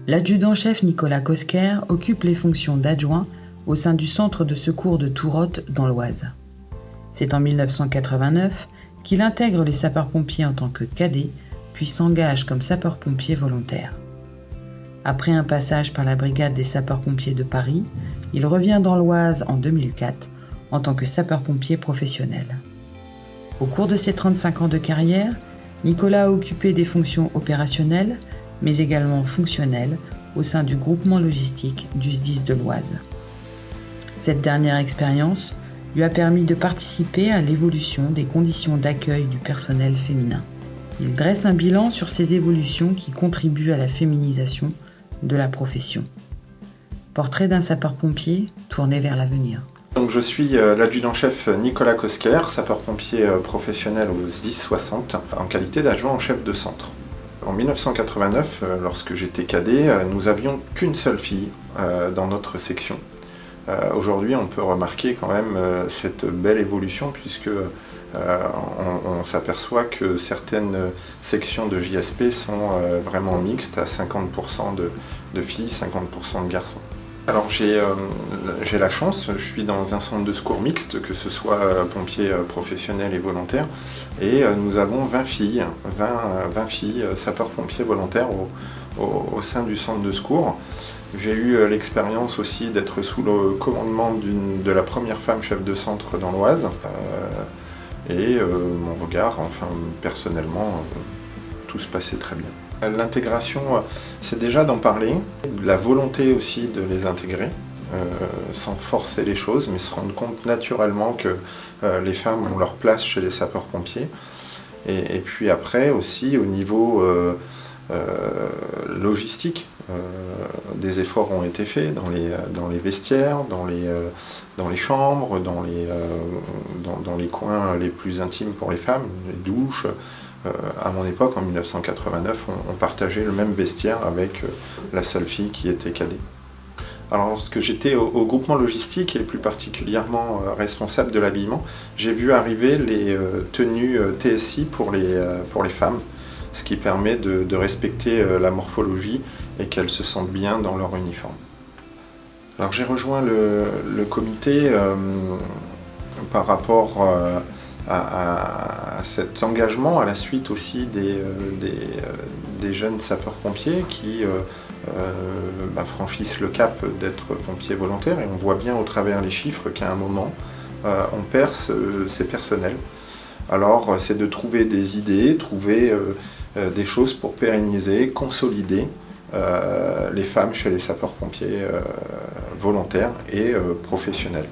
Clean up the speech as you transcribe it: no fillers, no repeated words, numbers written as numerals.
L'adjudant-chef Nicolas Cosquer occupe les fonctions d'adjoint au sein du centre de secours de Tourotte dans l'Oise. C'est en 1989 qu'il intègre les sapeurs-pompiers en tant que cadet, puis s'engage comme sapeur-pompier volontaire. Après un passage par la brigade des sapeurs-pompiers de Paris, il revient dans l'Oise en 2004 en tant que sapeur-pompier professionnel. Au cours de ses 35 ans de carrière, Nicolas a occupé des fonctions opérationnelles, mais également fonctionnelles au sein du groupement logistique du SDIS de l'Oise. Cette dernière expérience lui a permis de participer à l'évolution des conditions d'accueil du personnel féminin. Il dresse un bilan sur ces évolutions qui contribuent à la féminisation de la profession. Portrait d'un sapeur-pompier tourné vers l'avenir. Donc je suis l'adjudant-chef Nicolas Cosquer, sapeur-pompier professionnel au SDIS 60, en qualité d'adjoint en chef de centre. En 1989, lorsque j'étais cadet, nous n'avions qu'une seule fille dans notre section. Aujourd'hui, on peut remarquer quand même cette belle évolution puisque on s'aperçoit que certaines sections de JSP sont vraiment mixtes, à 50% de filles, 50% de garçons. Alors j'ai la chance, je suis dans un centre de secours mixte, que ce soit pompiers professionnels et volontaires, et nous avons 20 filles sapeurs-pompiers volontaires au sein du centre de secours. J'ai eu l'expérience aussi d'être sous le commandement de la première femme chef de centre dans l'Oise, et mon regard, enfin personnellement, tout se passait très bien. L'intégration, c'est déjà d'en parler, la volonté aussi de les intégrer, sans forcer les choses, mais se rendre compte naturellement que les femmes ont leur place chez les sapeurs-pompiers. Et puis après aussi au niveau logistique, des efforts ont été faits dans les vestiaires, dans les chambres, dans les coins les plus intimes pour les femmes, les douches. À mon époque, en 1989, on partageait le même vestiaire avec la seule fille qui était cadet. Alors lorsque j'étais au groupement logistique et plus particulièrement responsable de l'habillement, j'ai vu arriver les tenues TSI pour les femmes, ce qui permet de respecter la morphologie et qu'elles se sentent bien dans leur uniforme. Alors j'ai rejoint le comité par rapport à cet engagement, à la suite aussi des jeunes sapeurs-pompiers qui franchissent le cap d'être pompiers volontaires, et on voit bien au travers les chiffres qu'à un moment on perd ces personnels. Alors c'est de trouver des idées, trouver des choses pour pérenniser, consolider les femmes chez les sapeurs-pompiers volontaires et professionnels.